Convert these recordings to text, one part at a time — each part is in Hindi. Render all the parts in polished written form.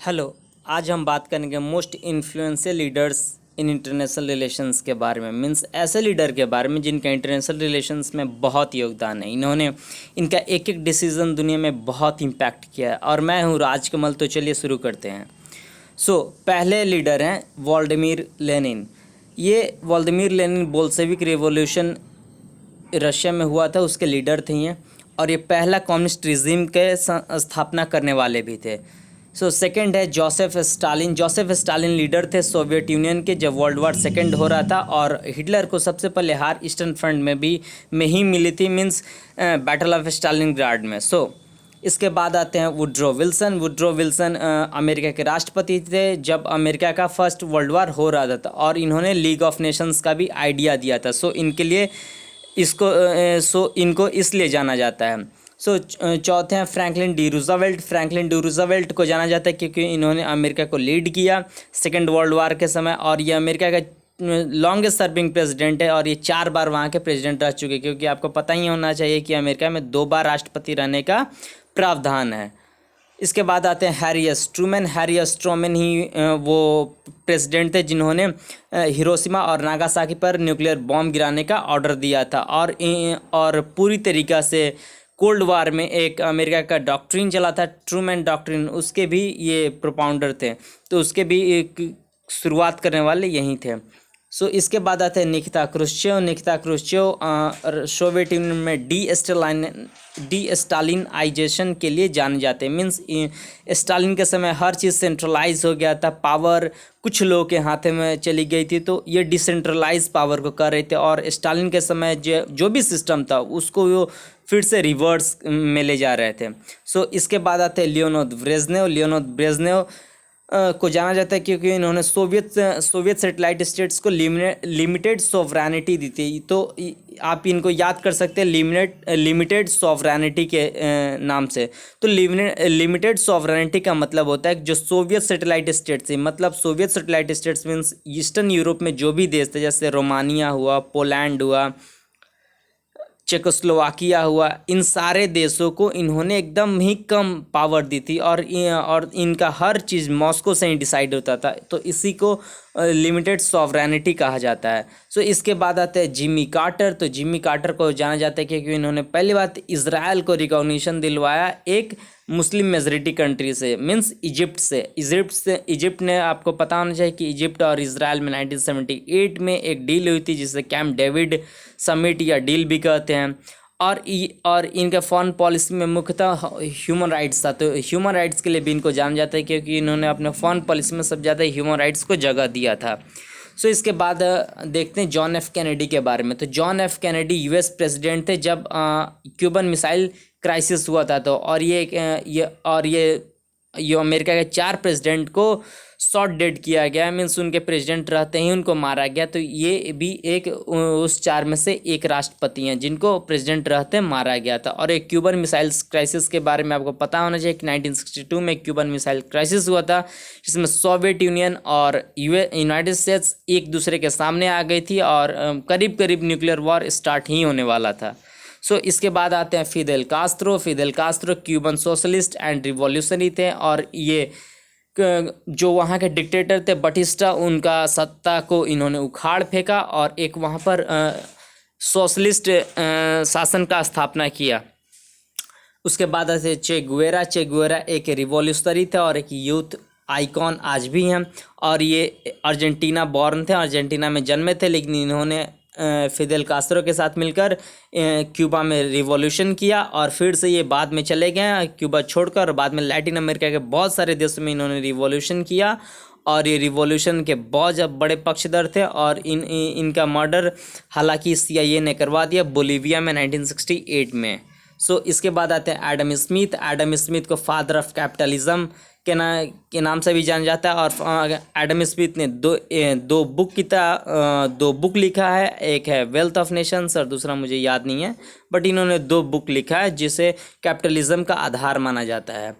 हेलो। आज हम बात करेंगे most influential leaders in international relations के बारे में। मीन्स ऐसे लीडर के बारे में जिनका इंटरनेशनल रिलेशंस में बहुत योगदान है। इन्होंने इनका एक एक डिसीजन दुनिया में बहुत इम्पैक्ट किया है। और मैं हूँ राजकमल। तो चलिए शुरू करते हैं। पहले लीडर हैं व्लादिमीर लेनिन। ये Vladimir Lenin Bolshevik revolution Russia में हुआ था, उसके लीडर थे ये। और ये पहला कम्युनिस्ट रिजीम के स्थापना करने वाले भी थे। सेकंड है Joseph Stalin. Joseph Stalin leader थे सोवियत यूनियन के जब वर्ल्ड वार सेकंड हो रहा था, और हिटलर को सबसे पहले हार ईस्टर्न फ्रंट में ही मिली थी। मीन्स बैटल ऑफ स्टालिनग्राड में। इसके बाद आते हैं Woodrow Wilson. Woodrow Wilson America के राष्ट्रपति थे जब अमेरिका का फर्स्ट वर्ल्ड वार हो रहा था, और इन्होंने लीग ऑफ नेशंस का भी आइडिया दिया था। इनके लिए इनको इसलिए जाना जाता है। चौथे हैं Franklin D Roosevelt. Franklin D Roosevelt को जाना जाता है क्योंकि इन्होंने अमेरिका को लीड किया सेकेंड वर्ल्ड वार के समय, और ये अमेरिका का लॉन्गेस्ट सर्विंग प्रेसिडेंट है, और ये 4 बार वहाँ के प्रेसिडेंट रह चुके। क्योंकि आपको पता ही होना चाहिए कि अमेरिका में 2 बार राष्ट्रपति रहने का प्रावधान है। इसके बाद आते हैं Harry S Truman. Harry S Truman ही वो प्रेसिडेंट थे जिन्होंने हिरोशिमा और नागासाकी पर न्यूक्लियर बॉम्ब गिराने का ऑर्डर दिया था, और पूरी तरीक़ा से कोल्ड वार में एक अमेरिका का डॉक्ट्रिन चला था, ट्रूमैन डॉक्ट्रिन, उसके भी ये प्रोपाउंडर थे। तो उसके भी एक शुरुआत करने वाले यहीं थे। इसके बाद आते हैं Nikita Khrushchev. Nikita Khrushchev Soviet union में डी स्टालिनाइजेशन के लिए जाने जाते हैं। मीन्स स्टालिन के समय हर चीज़ सेंट्रलाइज हो गया था, पावर कुछ लोगों के हाथ में चली गई थी, तो ये डिसेंट्रलाइज पावर को कर रहे थे। और स्टालिन के समय जो भी सिस्टम था उसको वो फिर से रिवर्स में ले जा रहे थे। इसके बाद आते हैं लियोनिद ब्रेजनेव। लियोनिद ब्रेजनेव को जाना जाता है क्योंकि इन्होंने सोवियत सैटेलाइट स्टेट्स को लिमिटेड सॉवरेनिटी दी थी। तो आप इनको याद कर सकते हैं लिमिटेड सॉवरेनिटी के नाम से। तो लिमिटेड सॉवरेनिटी का मतलब होता है कि जो सोवियत सैटेलाइट स्टेट्स थी, मतलब Soviet satellite states means eastern Europe में जो भी देश थे, जैसे रोमानिया हुआ, पोलैंड हुआ, चेकोस्लोवाकिया हुआ, इन सारे देशों को इन्होंने एकदम ही कम पावर दी थी, और इनका हर चीज़ मॉस्को से ही डिसाइड होता था। तो इसी को लिमिटेड सॉवरेनिटी कहा जाता है। इसके बाद आते हैं जिमी कार्टर। तो जिमी कार्टर को जाना जाता है क्योंकि इन्होंने पहली बात इजराइल को रिकॉग्निशन दिलवाया एक मुस्लिम मेजॉरिटी कंट्री से, मीन्स इजिप्ट ने, आपको पता होना चाहिए कि इजिप्ट और इजराइल में 1978 में एक डील हुई थी जिसे कैंप डेविड समिट या डील भी कहते हैं। और इनके फॉरेन पॉलिसी में मुख्यतः ह्यूमन राइट्स था। तो ह्यूमन राइट्स के लिए भी इनको जाना जाता है क्योंकि इन्होंने अपने फॉरेन पॉलिसी में सबसे ज़्यादा ह्यूमन राइट्स को जगह दिया था। इसके बाद देखते हैं जॉन एफ कैनेडी के बारे में। तो John F Kennedy US president थे जब क्यूबन मिसाइल क्राइसिस हुआ था। तो ये अमेरिका के 4 प्रेसिडेंट को शॉट डेड किया गया। मीन्स उनके प्रेसिडेंट रहते ही उनको मारा गया। तो ये भी एक उस 4 में से एक राष्ट्रपति हैं जिनको प्रेसिडेंट रहते मारा गया था। और एक क्यूबन मिसाइल क्राइसिस के बारे में आपको पता होना चाहिए कि 1962 में क्यूबन मिसाइल क्राइसिस हुआ था, जिसमें सोवियत यूनियन और यूनाइटेड स्टेट्स एक दूसरे के सामने आ गई थी, और करीब करीब न्यूक्लियर वॉर स्टार्ट ही होने वाला था। इसके बाद आते हैं Fidel Castro. Fidel Castro Cuban socialist and revolutionary थे, और ये जो वहाँ के डिक्टेटर थे बटिस्टा, उनका सत्ता को इन्होंने उखाड़ फेंका और एक वहाँ पर सोशलिस्ट शासन का स्थापना किया। उसके बाद आते चे गुवेरा। चे गुवेरा एक रिवॉल्यूशनरी थे और एक यूथ आइकॉन आज भी हैं, और ये अर्जेंटीना बॉर्न थे, अर्जेंटीना में जन्मे थे, लेकिन इन्होंने फिदेल कास्त्रो के साथ मिलकर क्यूबा में रिवॉल्यूशन किया, और फिर से ये बाद में चले गए क्यूबा छोड़कर। बाद में लैटिन अमेरिका के बहुत सारे देशों में इन्होंने रिवॉल्यूशन किया, और ये रिवॉल्यूशन के बहुत बड़े पक्षधर थे। और इनका मर्डर हालांकि CIA ने करवा दिया बोलीविया में 1968 में। इसके बाद आते हैं एडम स्मिथ। एडम स्मिथ को फादर ऑफ कैपिटलिज्म के नाम से भी जाना जाता है। और एडम स्मिथ ने दो बुक लिखा है। एक है वेल्थ ऑफ नेशंस और दूसरा मुझे याद नहीं है, बट इन्होंने 2 बुक लिखा है जिसे कैपिटलिज्म का आधार माना जाता है।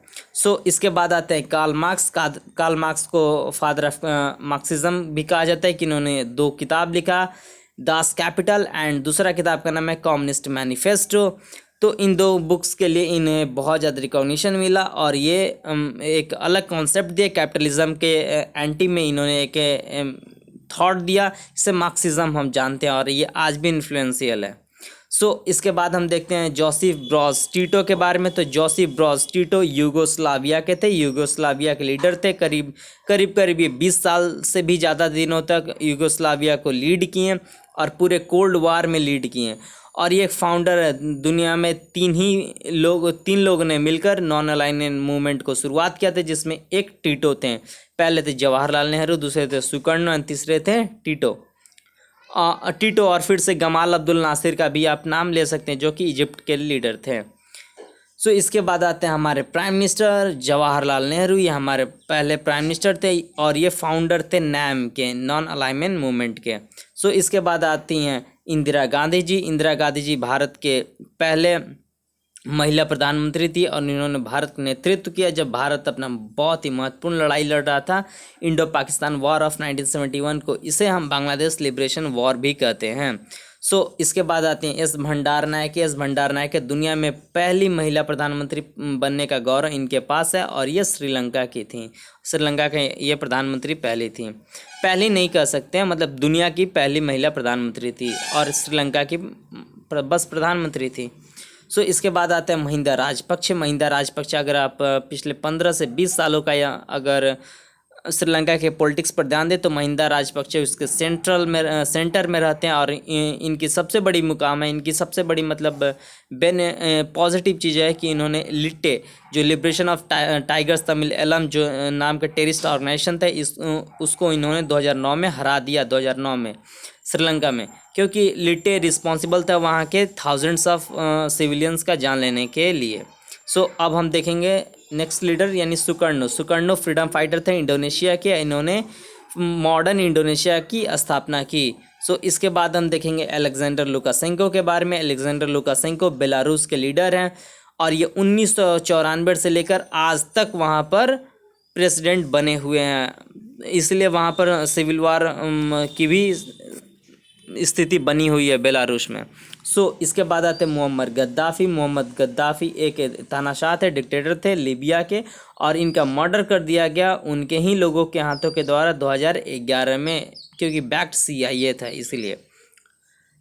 इसके बाद आते हैं कार्ल मार्क्स। कार्ल मार्क्स को फादर ऑफ मार्क्सिज्म भी कहा जाता है कि इन्होंने 2 किताब लिखा, दास कैपिटल एंड दूसरा किताब का नाम है कम्युनिस्ट मैनिफेस्टो। तो इन दो बुक्स के लिए इन्हें बहुत ज़्यादा रिकॉग्निशन मिला और ये एक अलग कॉन्सेप्ट दिया कैपिटलिज्म के एंटी में इन्होंने एक थॉट दिया, इसे मार्क्सिज्म हम जानते हैं और ये आज भी इन्फ्लुएंशियल है। इसके बाद हम देखते हैं जोसेफ ब्रोज टिटो के बारे में। तो जोसेफ ब्रोज टिटो यूगोस्लाविया के थे, यूगोस्लाविया के लीडर थे। करीब ये 20 साल से भी ज़्यादा दिनों तक यूगोस्लाविया को लीड किए और पूरे कोल्ड वार में लीड किए। और ये एक फाउंडर है, दुनिया में तीन लोगों ने मिलकर नॉन अलाइनमेंट मूवमेंट को शुरुआत किया था, जिसमें एक टिटो थे। पहले थे जवाहरलाल नेहरू, दूसरे थे सुकर्णो और तीसरे थे टिटो। और फिर से गमाल अब्दुल नासिर का भी आप नाम ले सकते हैं, जो कि इजिप्ट के लीडर थे। इसके बाद आते हैं हमारे प्राइम मिनिस्टर जवाहरलाल नेहरू। ये हमारे पहले प्राइम मिनिस्टर थे और ये फाउंडर थे नैम के, नॉन अलाइनमेंट मूवमेंट के। इसके बाद आती हैं इंदिरा गांधी जी। इंदिरा गांधी जी भारत के पहले महिला प्रधानमंत्री थी और इन्होंने भारत का नेतृत्व किया जब भारत अपना बहुत ही महत्वपूर्ण लड़ाई लड़ रहा था, इंडो पाकिस्तान वॉर ऑफ 1971 को। इसे हम बांग्लादेश लिबरेशन वॉर भी कहते हैं। इसके बाद आते हैं एस भंडार नायक। एस भंडार नायक दुनिया में पहली महिला प्रधानमंत्री बनने का गौरव इनके पास है और ये श्रीलंका की थी। श्रीलंका के ये प्रधानमंत्री पहली थी, पहली नहीं कह सकते हैं, मतलब दुनिया की पहली महिला प्रधानमंत्री थी और श्रीलंका की बस प्रधानमंत्री थी। इसके बाद आता है महिंदा राजपक्ष। महिंदा राजपक्ष अगर आप पिछले 15 से 20 सालों का या अगर श्रीलंका के पॉलिटिक्स पर ध्यान दें तो महिंदा राजपक्ष उसके सेंटर में रहते हैं और इनकी सबसे बड़ी मुकाम है, इनकी सबसे बड़ी मतलब पॉजिटिव चीज़ है कि इन्होंने लिट्टे जो liberation of tigers Tamil Eelam जो नाम का टेररिस्ट ऑर्गेनाइजेशन था उसको इन्होंने 2009 में हरा दिया, 2009 में श्रीलंका में, क्योंकि लिट्टे रिस्पॉन्सिबल था वहाँ के थाउजेंड्स ऑफ सिविलियंस का जान लेने के लिए। अब हम देखेंगे नेक्स्ट लीडर यानी सुकर्णो फ्रीडम फाइटर थे इंडोनेशिया के। इन्होंने मॉडर्न इंडोनेशिया की स्थापना की। इसके बाद हम देखेंगे अलेक्जेंडर लुकाशेंको के बारे में। अलेक्जेंडर लुकाशेंको बेलारूस के लीडर हैं और ये 1994 से लेकर आज तक वहाँ पर प्रेसिडेंट बने हुए हैं, इसलिए वहाँ पर सिविल वार की भी स्थिति बनी हुई है बेलारूस में। इसके बाद आते मोहम्मद गद्दाफ़ी। मोहम्मद गद्दाफ़ी एक तानाशाह थे, डिक्टेटर थे लीबिया के और इनका मर्डर कर दिया गया उनके ही लोगों के हाथों के द्वारा 2011 में, क्योंकि बैक्ड CIA था इसीलिए।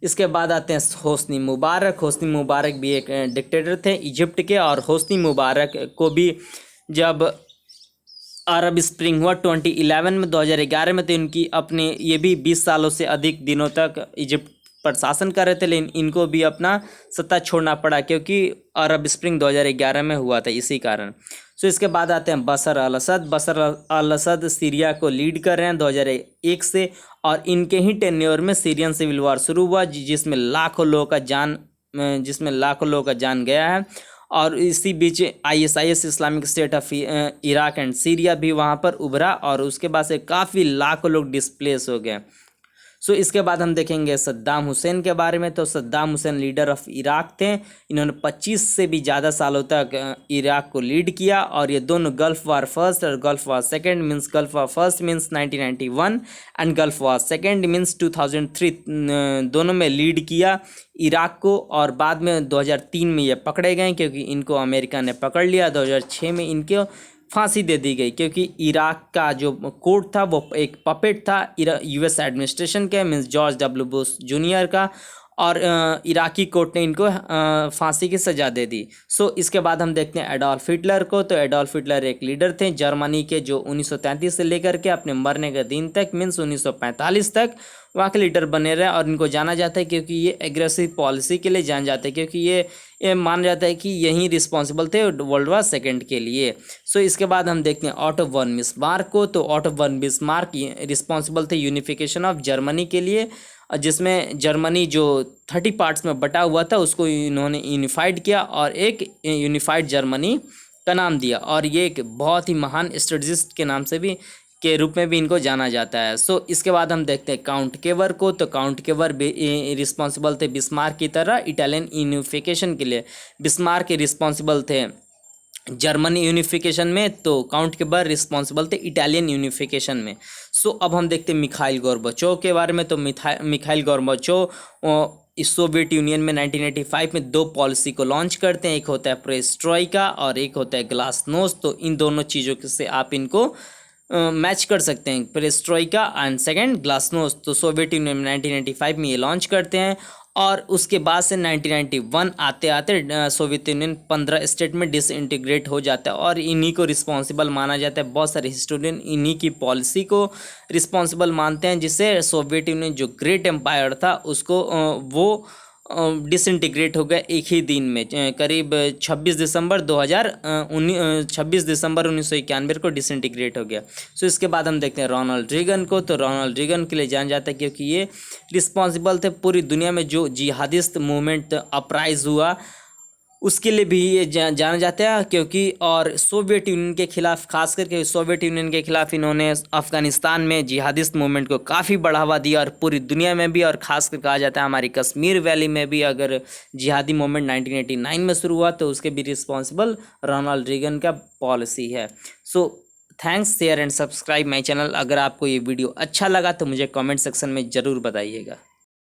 इसके बाद आते हैं होस्नी मुबारक। होस्नी मुबारक भी एक डिक्टेटर थे इजिप्ट के और होस्नी मुबारक को भी जब अरब स्प्रिंग हुआ 2011 में 2011 में तो इनकी अपने ये भी 20 सालों से अधिक दिनों तक इजिप्ट पर शासन कर रहे थे, लेकिन इनको भी अपना सत्ता छोड़ना पड़ा क्योंकि अरब स्प्रिंग 2011 में हुआ था इसी कारण। इसके बाद आते हैं बशर अल असद। बशर अल असद सीरिया को लीड कर रहे हैं 2001 से और इनके ही टेन्योर में सीरियन सिविल वार शुरू हुआ जिसमें लाखों लोगों का जान गया है। और इसी बीच ISIS Islamic state of Iraq and Syria भी वहाँ पर उभरा और उसके बाद से काफ़ी लाखों लोग डिस्प्लेस हो गए। इसके बाद हम देखेंगे सद्दाम हुसैन के बारे में। तो Saddam Hussain leader of Iraq थे, इन्होंने 25 से भी ज़्यादा सालों तक इराक को लीड किया और ये दोनों गल्फ़ वार फर्स्ट और gulf war second means gulf war first means 1991 and gulf war second means 2003 दोनों में लीड किया इराक को। और बाद में 2003 में ये पकड़े गए क्योंकि इनको अमेरिका ने पकड़ लिया। 2006 में इनको फांसी दे दी गई क्योंकि इराक का जो कोर्ट था वो एक पपेट था US एडमिनिस्ट्रेशन के means George W Bush junior का और इराकी कोर्ट ने इनको फांसी की सज़ा दे दी। इसके बाद हम देखते हैं एडोल्फ हिटलर को। तो एडोल्फ हिटलर एक लीडर थे जर्मनी के जो 1933 से लेकर के अपने मरने के दिन तक मीन्स 1945 तक वहाँ के लीडर बने रहे और इनको जाना जाता है क्योंकि ये एग्रेसिव पॉलिसी के लिए जाना जाता है क्योंकि ये माना जाता है कि यही रिस्पॉन्सिबल थे वर्ल्ड वार सेकेंड के लिए। इसके बाद हम देखते हैं ऑटो वन बिस्मार्क को। तो ऑटो वन बिस्मार्क रिस्पॉन्सिबल थे यूनिफिकेशन ऑफ जर्मनी के लिए, जिसमें जर्मनी जो 30 पार्ट्स में बटा हुआ था उसको इन्होंने यूनिफाइड किया और एक यूनिफाइड जर्मनी का नाम दिया और ये एक बहुत ही महान स्ट्रेटजिस्ट के नाम से भी के रूप में भी इनको जाना जाता है। इसके बाद हम देखते हैं काउंट केवर को। तो काउंट केवर रिस्पॉन्सिबल थे बिस्मार्क की तरह इटालियन यूनिफिकेशन के लिए। बिस्मार्क के रिस्पॉन्सिबल थे जर्मनी यूनिफिकेशन में, तो काउंट केवर रिस्पॉन्सिबल थे इटालियन यूनिफिकेशन में। अब हम देखते हैं मिखाइल गोर्बाचोव के बारे में। तो मिखाइल गोर्बाचोव इस सोवियत यूनियन में 1985 में दो पॉलिसी को लॉन्च करते हैं, एक होता है पेरेस्ट्रोइका और एक होता है ग्लासनोस्ट। तो इन दोनों चीज़ों से आप इनको मैच कर सकते हैं, पेरेस्ट्रोइका एंड सेकंड ग्लासनोस्ट। तो सोवियत यूनियन में 1995 में ये लॉन्च करते हैं और उसके बाद से 1991 आते आते सोवियत यूनियन 15 स्टेट में डिसइंटीग्रेट हो जाता है और इन्हीं को रिस्पॉन्सिबल माना जाता है। बहुत सारे हिस्टोरियन इन्हीं की पॉलिसी को रिस्पॉन्सिबल मानते हैं, जिससे सोवियत यूनियन जो ग्रेट एम्पायर था उसको वो डिसइंटीग्रेट हो गया एक ही दिन में, करीब 26 दिसंबर 1991 को डिसइंटीग्रेट हो गया। सो इसके बाद हम देखते हैं रोनाल्ड रीगन को। तो रोनाल्ड रीगन के लिए जाना जाता है क्योंकि ये रिस्पॉन्सिबल थे पूरी दुनिया में जो जिहादिस्ट मूवमेंट अपराइज हुआ उसके लिए भी ये जाना जाता है, क्योंकि और सोवियत यूनियन के खिलाफ, खास करके सोवियत यूनियन के खिलाफ इन्होंने अफगानिस्तान में जिहादिस्ट मूवमेंट को काफ़ी बढ़ावा दिया और पूरी दुनिया में भी, और खास कर कहा जाता है हमारी कश्मीर वैली में भी अगर जिहादी मूवमेंट 1989 में शुरू हुआ तो उसके भी रिस्पॉन्सिबल रोनाल्ड रीगन का पॉलिसी है। So thanks, share and subscribe my channel. अगर आपको ये वीडियो अच्छा लगा तो मुझे कॉमेंट सेक्शन में ज़रूर बताइएगा।